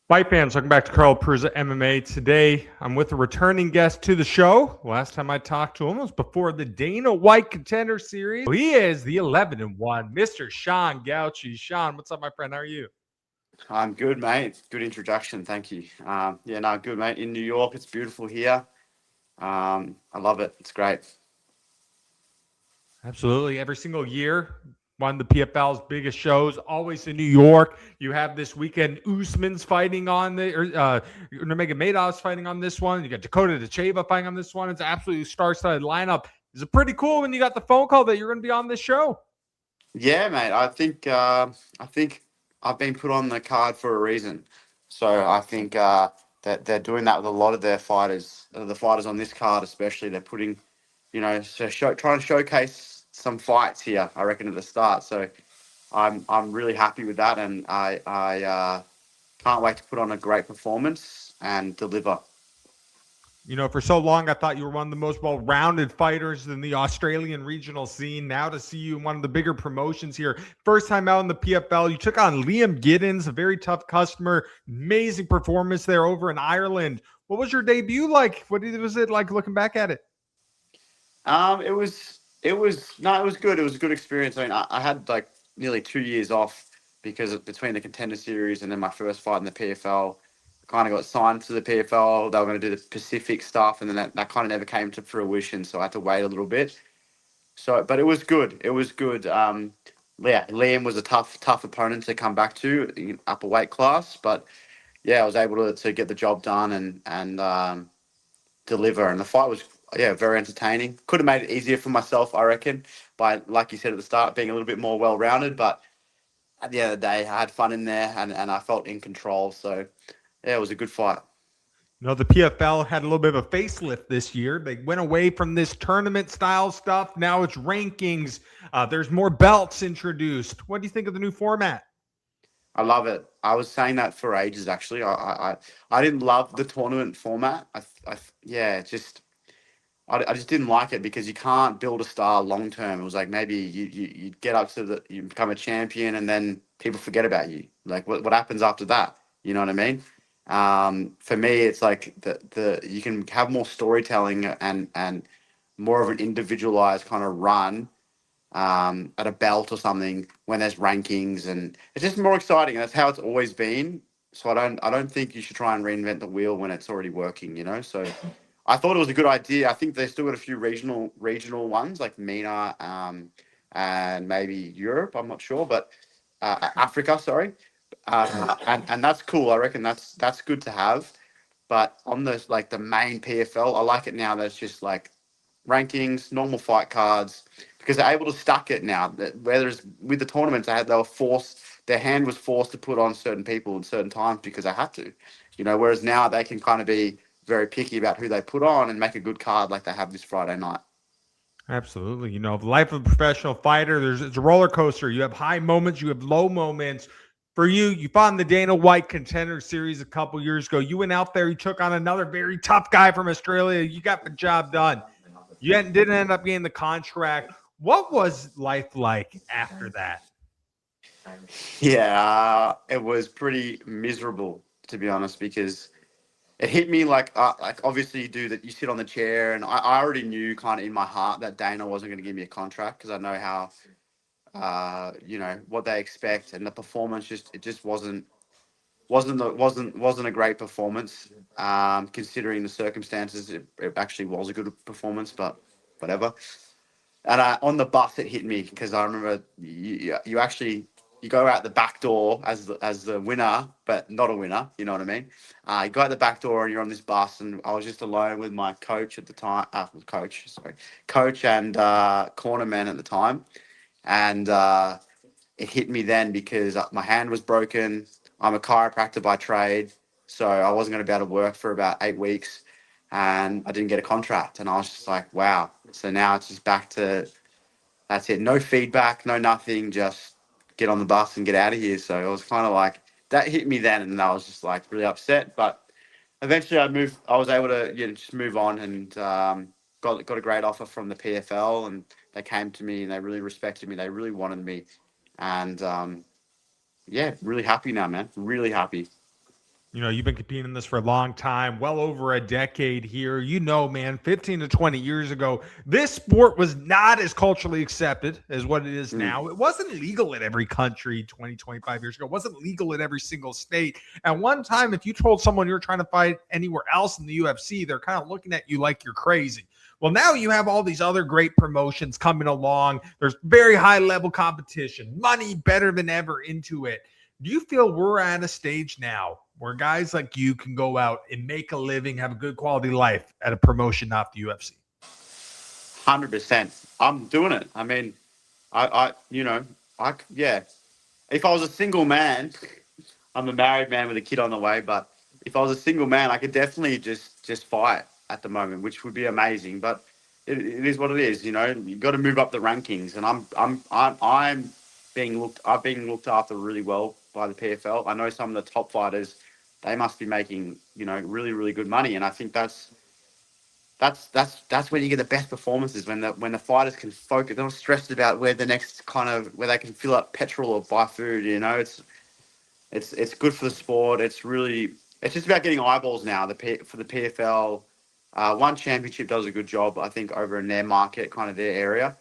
Fight fans, welcome back to Carl Perza MMA. Today, I'm with a returning guest to the show. Last time I talked to him was before the Dana White Contender Series. He is the 11-1, Mr. Sean Gauci. Sean, what's up, my friend? How are you? I'm good, mate. Good introduction. Thank you. Good, mate. In New York, it's beautiful here. I love it. It's great. Absolutely. Every single year, one of the PFL's biggest shows, always in New York. You have this weekend Usman's fighting on Nurmagomedov's fighting on this one. You got Dakota Tacheva fighting on this one. It's an absolutely star-studded lineup. Is it pretty cool when you got the phone call that you're going to be on this show? Yeah, mate. I think I've been put on the card for a reason. So I think that they're doing that with a lot of their fighters. The fighters on this card, especially, they're putting, trying to showcase some fights here. I reckon at the start. So I'm really happy with that, and I can't wait to put on a great performance and deliver. For so long, I thought you were one of the most well-rounded fighters in the Australian regional scene. Now to see you in one of the bigger promotions here. First time out in the PFL, you took on Liam Giddens, a very tough customer. Amazing performance there over in Ireland. What was your debut like? What was it like looking back at it? It was good. It was a good experience. I mean, I had like nearly 2 years off because between the contender series and then my first fight in the PFL, kind of got signed to the PFL. They were going to do the Pacific stuff, and then that kind of never came to fruition. So I had to wait a little bit. So, but it was good. It was good. Yeah, Liam was a tough opponent to come back to in upper weight class, but yeah, I was able to get the job done and deliver. And the fight was, yeah, very entertaining. Could have made it easier for myself, I reckon, by, like you said at the start, being a little bit more well rounded. But at the end of the day, I had fun in there and I felt in control. So yeah, it was a good fight. The PFL had a little bit of a facelift this year. They went away from this tournament style stuff. Now it's rankings. There's more belts introduced. What do you think of the new format? I love it. I was saying that for ages, actually. I didn't love the tournament format. Yeah, I just didn't like it because you can't build a star long term. It was like maybe you get up to you become a champion and then people forget about you. Like what happens after that? You know what I mean? For me, it's like the you can have more storytelling and more of an individualized kind of run at a belt or something when there's rankings, and it's just more exciting. That's how it's always been. So I don't think you should try and reinvent the wheel when it's already working. So I thought it was a good idea. I think they still got a few regional ones like MENA, and maybe Europe. I'm not sure, but Africa, sorry. And that's cool. I reckon that's good to have. But on the main PFL, I like it now. That's just like rankings, normal fight cards, because they're able to stack it now. Whereas with the tournaments, they were forced. Their hand was forced to put on certain people at certain times because they had to. Whereas now they can kind of be very picky about who they put on and make a good card like they have this Friday night. Absolutely. The life of a professional fighter, it's a roller coaster. You have high moments, you have low moments. For you, you fought in the Dana White Contender Series a couple years ago. You went out there, you took on another very tough guy from Australia. You got the job done. Didn't end up getting the contract. What was life like after that? Yeah, it was pretty miserable to be honest because it hit me like obviously you do that. You sit on the chair, and I already knew kind of in my heart that Dana wasn't going to give me a contract because I know how what they expect, and the performance just wasn't a great performance. Considering the circumstances, it actually was a good performance, but whatever. And on the bus, it hit me because I remember you actually you go out the back door as the winner, but not a winner. You know what I mean? You go out the back door and you're on this bus, and I was just alone with my coach at the time. Coach and cornerman at the time, and it hit me then because my hand was broken. I'm a chiropractor by trade, so I wasn't going to be able to work for about 8 weeks, and I didn't get a contract. And I was just like, wow. So now it's just back to that's it. No feedback, no nothing. Just get on the bus and get out of here. So it was kind of like that hit me then, and I was just like really upset. But eventually, I moved. I was able to just move on, and got a great offer from the PFL, and they came to me and they really respected me. They really wanted me, and yeah, really happy now, man. Really happy. You know, you've been competing in this for a long time, well over a decade here. You know, man, 15 to 20 years ago, this sport was not as culturally accepted as what it is Mm. now. It wasn't legal in every country 20, 25 years ago. It wasn't legal in every single state. At one time, if you told someone you're trying to fight anywhere else in the UFC, they're kind of looking at you like you're crazy. Well, now you have all these other great promotions coming along. There's very high level competition, money better than ever into it. Do you feel we're at a stage now where guys like you can go out and make a living, have a good quality life at a promotion, not the UFC? 100%. I'm doing it. I mean, you know, yeah. If I was a single man, I'm a married man with a kid on the way, but if I was a single man, I could definitely just fight at the moment, which would be amazing. But it is what it is, you know. You've got to move up the rankings, and I'm I've been looked after really well by the PFL. I know some of the top fighters, they must be making, you know, really really good money, and I think that's when you get the best performances, when the fighters can focus, they're not stressed about where the next kind of where they can fill up petrol or buy food. You know, it's good for the sport. It's just about getting eyeballs now. For the PFL, One Championship does a good job, I think, over in their market, kind of their area,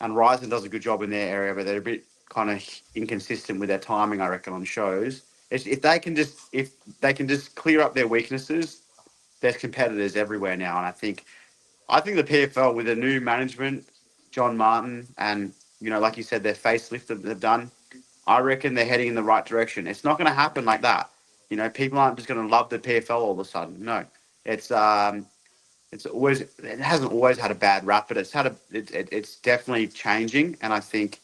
and Ryzen does a good job in their area, but they're a bit kind of inconsistent with their timing, I reckon, on shows. If they can just clear up their weaknesses, there's competitors everywhere now, and I think the PFL with the new management, John Martin, and you know, like you said, their facelift that they've done, I reckon they're heading in the right direction. It's not going to happen like that. You know, people aren't just going to love the PFL all of a sudden. No, it's it hasn't always had a bad rap, but it's definitely changing, and I think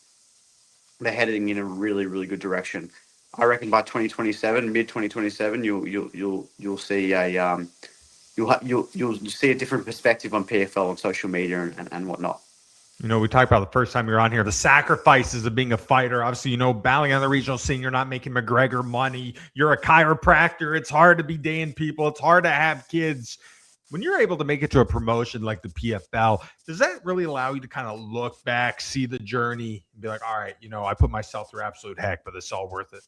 they're heading in a really really good direction. I reckon by 2027, mid 2027, you'll see you'll see a different perspective on PFL on social media and whatnot. You know, we talked about the first time you're on here, the sacrifices of being a fighter. Obviously, you know, battling on the regional scene, you're not making McGregor money. You're a chiropractor. It's hard to be dating people. It's hard to have kids. When you're able to make it to a promotion like the PFL, does that really allow you to kind of look back, see the journey, and be like, all right, you know, I put myself through absolute heck, but it's all worth it?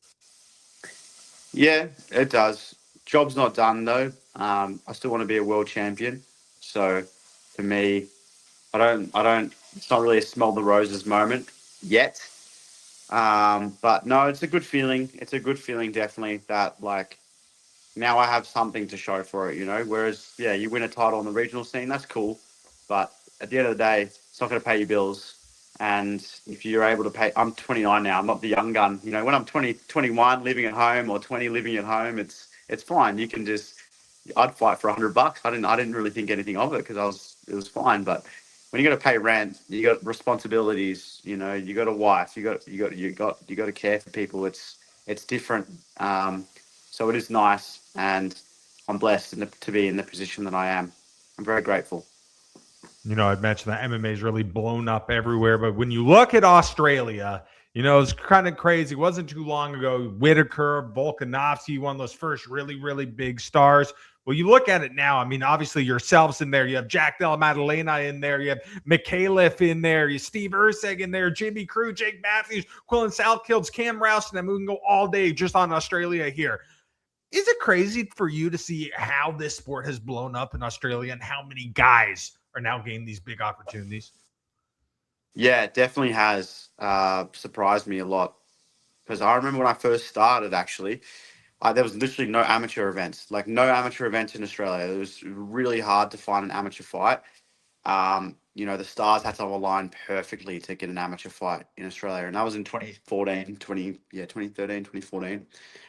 Yeah, it does. Job's not done though. I still want to be a world champion. So for me, I don't. It's not really a smell the roses moment yet. But no, it's a good feeling. It's a good feeling, definitely. That like now I have something to show for it, you know. Whereas, yeah, you win a title on the regional scene, that's cool. But at the end of the day, it's not going to pay your bills. And if you're able to pay, I'm 29 now. I'm not the young gun. You know, when I'm 20, 21, living at home, or 20 living at home, it's fine. You can just, I'd fight for $100. I didn't really think anything of it because it was fine. But when you got to pay rent, you got responsibilities. You know, you got a wife. You got to care for people. It's different. So it is nice, and I'm blessed to be in the position that I am. I'm very grateful. You know, I'd mentioned that MMA is really blown up everywhere, but when you look at Australia, you know, it's kind of crazy. It wasn't too long ago. Whitaker, Volkanovski, one of those first really, really big stars. Well, you look at it now. I mean, obviously yourselves in there. You have Jack Della Maddalena in there. You have Mikhailov in there. You have Steve Urseg in there. Jimmy Crew, Jake Matthews, Quillen Southkills, Cam Rouse, and then we can go all day just on Australia here. Is it crazy for you to see how this sport has blown up in Australia and how many guys are now getting these big opportunities? Yeah, it definitely has surprised me a lot because I remember when I first started. Actually, there was literally no amateur events, like no amateur events in Australia. It was really hard to find an amateur fight. You know, the stars had to align perfectly to get an amateur fight in Australia. And that was in 2014, 2013, 2014.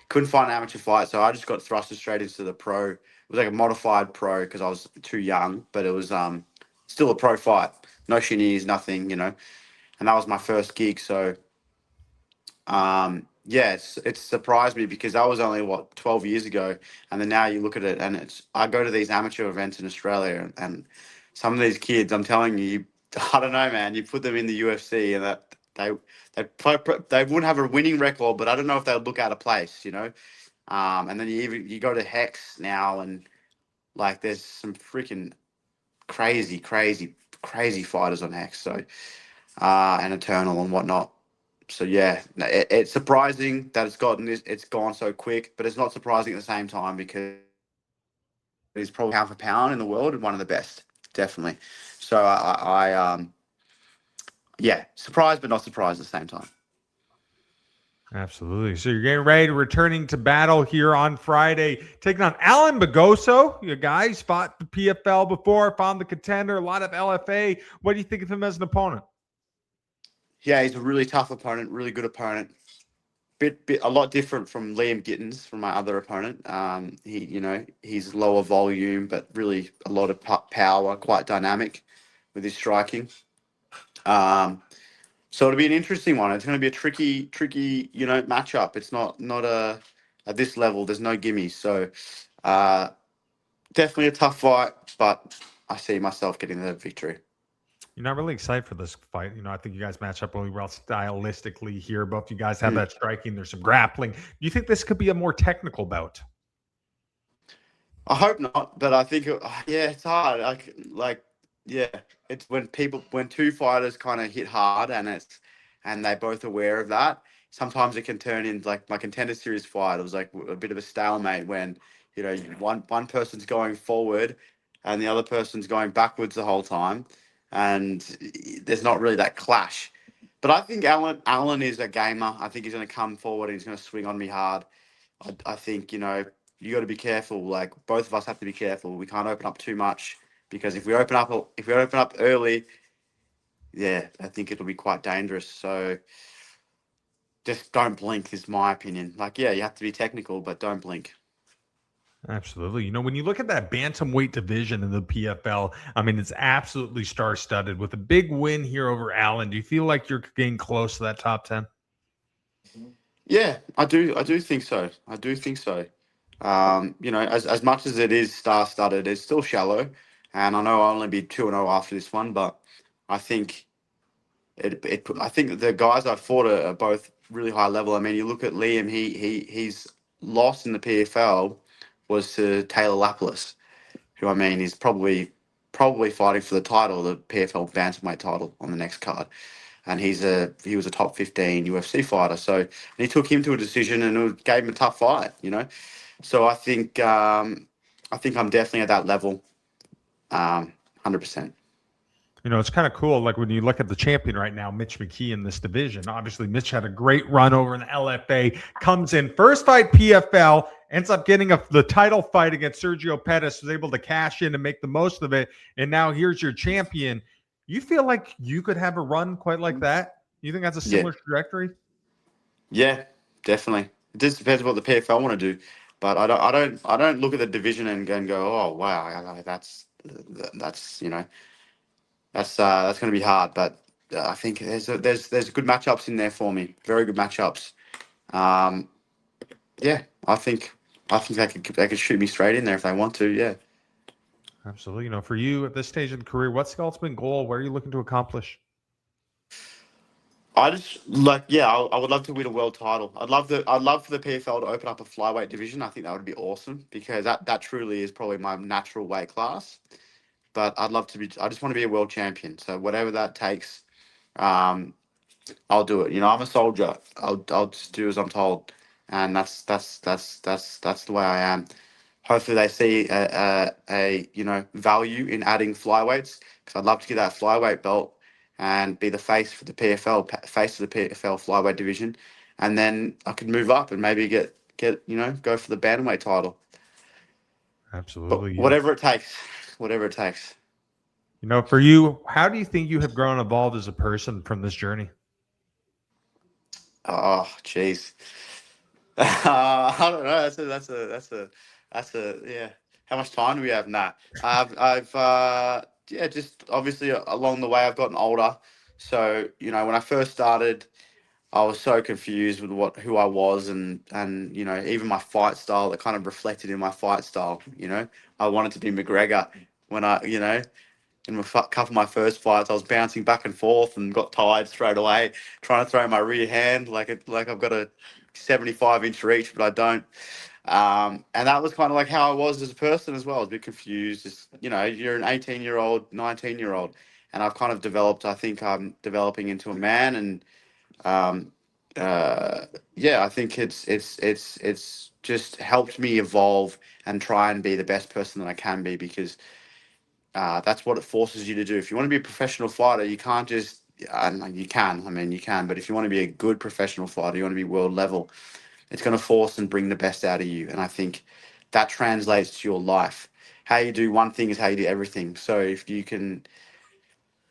Couldn't find an amateur fight, so I just got thrusted straight into the pro. It was like a modified pro because I was too young, but it was still a pro fight. No shinnies, nothing, you know. And that was my first gig, so yeah, it's surprised me because that was only what 12 years ago, and then now you look at it, and it's I go to these amateur events in Australia, and some of these kids, I'm telling you, I don't know, man. You put them in the UFC, and that they wouldn't have a winning record, but I don't know if they would look out of place, you know. And then you go to Hex now, and like there's some freaking crazy fighters on Hex, so and Eternal and whatnot. yeah, it's surprising that it's gone so quick, but it's not surprising at the same time because he's probably pound for pound in the world and one of the best, definitely. So yeah, surprised but not surprised at the same time. Absolutely. So you're getting ready to returning to battle here on Friday, taking on Allan Begosso. You guys fought the PFL before, found the contender, a lot of LFA. What do you think of him as an opponent? Yeah, he's a really tough opponent, really good opponent. Bit a lot different from Liam Gittins, from my other opponent. He's lower volume, but really a lot of power, quite dynamic with his striking. Um, so it'll be an interesting one. It's going to be a tricky, matchup. It's not a at this level. There's no gimmies. So uh, definitely a tough fight, but I see myself getting the victory. You're not really excited for this fight. I think you guys match up really well stylistically here. Both you guys have Hmm. that striking. There's some grappling. Do you think this could be a more technical bout? I hope not, but I think yeah, it's hard. Yeah, it's when two fighters kind of hit hard and they're both aware of that. Sometimes it can turn into like my contender series fight. It was like a bit of a stalemate when one person's going forward and the other person's going backwards the whole time, and there's not really that clash. But I think Allen is a gamer. I think he's going to come forward and he's going to swing on me hard. I think you got to be careful. Like both of us have to be careful. We can't open up too much because if we open up early, yeah, I think it'll be quite dangerous. So just don't blink. Is my opinion. Like yeah, you have to be technical, but don't blink. Absolutely. When you look at that bantamweight division in the PFL, I mean, it's absolutely star-studded with a big win here over Allen. Do you feel like you're getting close to that top 10? Yeah, I do. I do think so. I do think so. As much as it is star-studded, it's still shallow, and I know I'll only be 2-0 after this one, but I think I think the guys I fought are both really high level. I mean, you look at Liam; he's lost in the PFL was to Taylor Lapillus, who I mean is probably fighting for the title, the PFL bantamweight title on the next card, and he was a top 15 UFC fighter. So and he took him to a decision and it gave him a tough fight. So I think I'm definitely at that level, 100%. It's kind of cool. Like when you look at the champion right now, Mitch McKee in this division. Obviously, Mitch had a great run over in the LFA. Comes in first fight PFL, ends up getting the title fight against Sergio Pettis. Was able to cash in and make the most of it. And now here's your champion. You feel like you could have a run quite like that? You think that's a Yeah, similar trajectory? yeah, definitely. It just depends what the PFL want to do, but I don't look at the division and go, oh wow, that's that's going to be hard. But I think there's good matchups in there for me. Very good matchups. Um, yeah, I think they could shoot me straight in there if they want to. Yeah. Absolutely. For you at this stage in the career, what's the ultimate goal? Where are you looking to accomplish? I just I would love to win a world title. I'd love for the PFL to open up a flyweight division. I think that would be awesome because that truly is probably my natural weight class. But I just want to be a world champion. So whatever that takes, um, I'll do it. I'm a soldier. I'll just do as I'm told, and that's the way I am. Hopefully they see a value in adding flyweights because I'd love to get that flyweight belt and be the face for the PFL, face of the PFL flyweight division, and then I could move up and maybe get go for the bantamweight title. But Absolutely. whatever it takes. For you, how do you think you have grown and evolved as a person from this journey? Oh, jeez. I don't know. That's a yeah. How much time do we have now? Yeah, just obviously along the way I've gotten older. So when I first started, I was so confused with who I was and even my fight style that kind of reflected in my fight style. I wanted to be McGregor when in couple of my first fights, I was bouncing back and forth and got tired straight away, trying to throw my rear hand like I've got a 75-inch reach, but I don't. And that was kind of like how I was as a person as well. I was a bit confused. Just, you're an 18-year-old, 19-year-old, and I've kind of developed. I think I'm developing into a man, and yeah, I think it's just helped me evolve and try and be the best person that I can be, because that's what it forces you to do. If you want to be a professional fighter, you can't just. You can. I mean, you can. But if you want to be a good professional fighter, you want to be world level. It's going to force and bring the best out of you. And I think that translates to your life. How you do one thing is how you do everything. So if you can,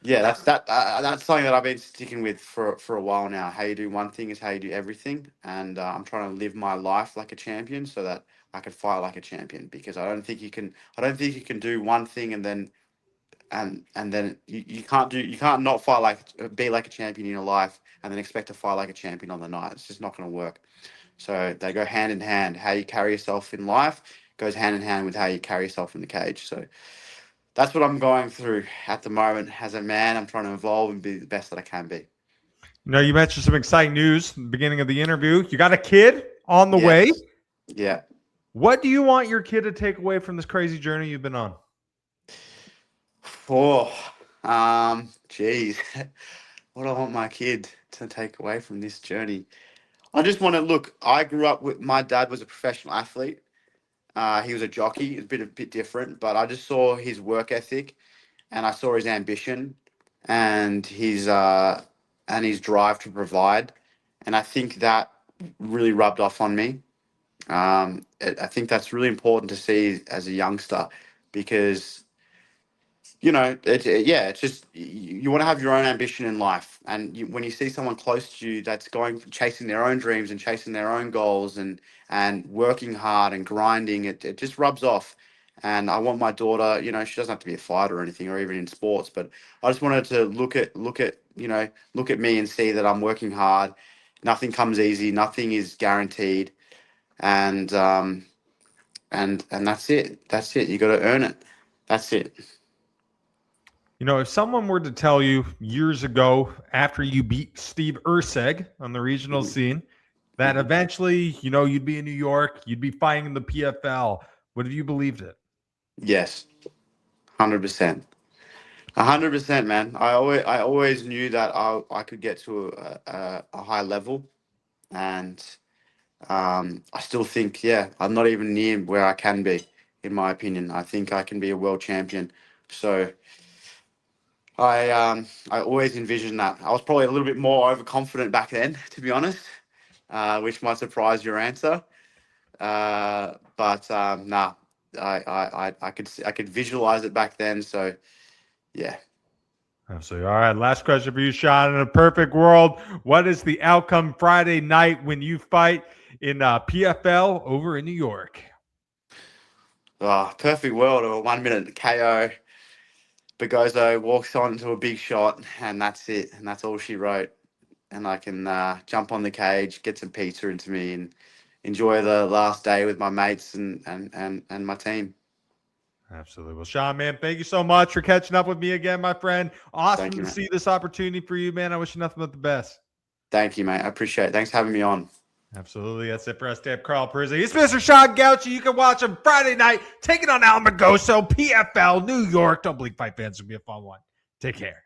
yeah, that's something that I've been sticking with for a while now. How you do one thing is how you do everything. And I'm trying to live my life like a champion so that I can fight like a champion. Because I don't think you can. I don't think you can do one thing and then you can't not fight like be like a champion in your life and then expect to fight like a champion on the night. It's just not going to work. So they go hand in hand. How you carry yourself in life goes hand in hand with how you carry yourself in the cage. So that's what I'm going through at the moment. As a man, I'm trying to evolve and be the best that I can be. You mentioned some exciting news at the beginning of the interview. You got a kid on the way. Yes. Yeah. What do you want your kid to take away from this crazy journey you've been on? Oh, geez. What do I want my kid to take away from this journey? I just want to look. I grew up with my dad was a professional athlete. He was a jockey. It's a bit different, but I just saw his work ethic, and I saw his ambition, and his drive to provide, and I think that really rubbed off on me. I think that's really important to see as a youngster, because yeah, it's just you want to have your own ambition in life, and when you see someone close to you that's going chasing their own dreams and chasing their own goals and working hard and grinding, it just rubs off. And I want my daughter, she doesn't have to be a fighter or anything, or even in sports, but I just wanted to look at me and see that I'm working hard. Nothing comes easy. Nothing is guaranteed, and and that's it. That's it. You got to earn it. That's it. If someone were to tell you years ago, after you beat Steve Urseg on the regional Mhm. scene, that Mhm. eventually, you'd be in New York, you'd be fighting in the PFL, would have you believed it? Yes, 100%. 100%, man. I always knew that I could get to a high level, and I still think, yeah, I'm not even near where I can be, in my opinion. I think I can be a world champion. So I always envisioned that. I was probably a little bit more overconfident back then, to be honest, which might surprise your answer. But nah, I could visualize it back then. So yeah. Absolutely. All right. Last question for you, Sean. In a perfect world, what is the outcome Friday night when you fight in PFL over in New York? Oh, perfect world of a 1 minute KO. Begosso walks on into a big shot, and that's it. And that's all she wrote. And I can jump on the cage, get some pizza into me, and enjoy the last day with my mates and my team. Absolutely. Well, Sean, man, thank you so much for catching up with me again, my friend. Thank Awesome you, to mate. see this opportunity for you, man. I wish you nothing but the best. Thank you, mate. I appreciate it. Thanks for having me on. Absolutely. That's it for us, Dave Carl Prizzi. It's Mr. Sean Gauci. You can watch him Friday night taking on Allan Begosso, PFL New York. Don't blink, fight fans. It'll be a fun one. Take care.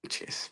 Cheers.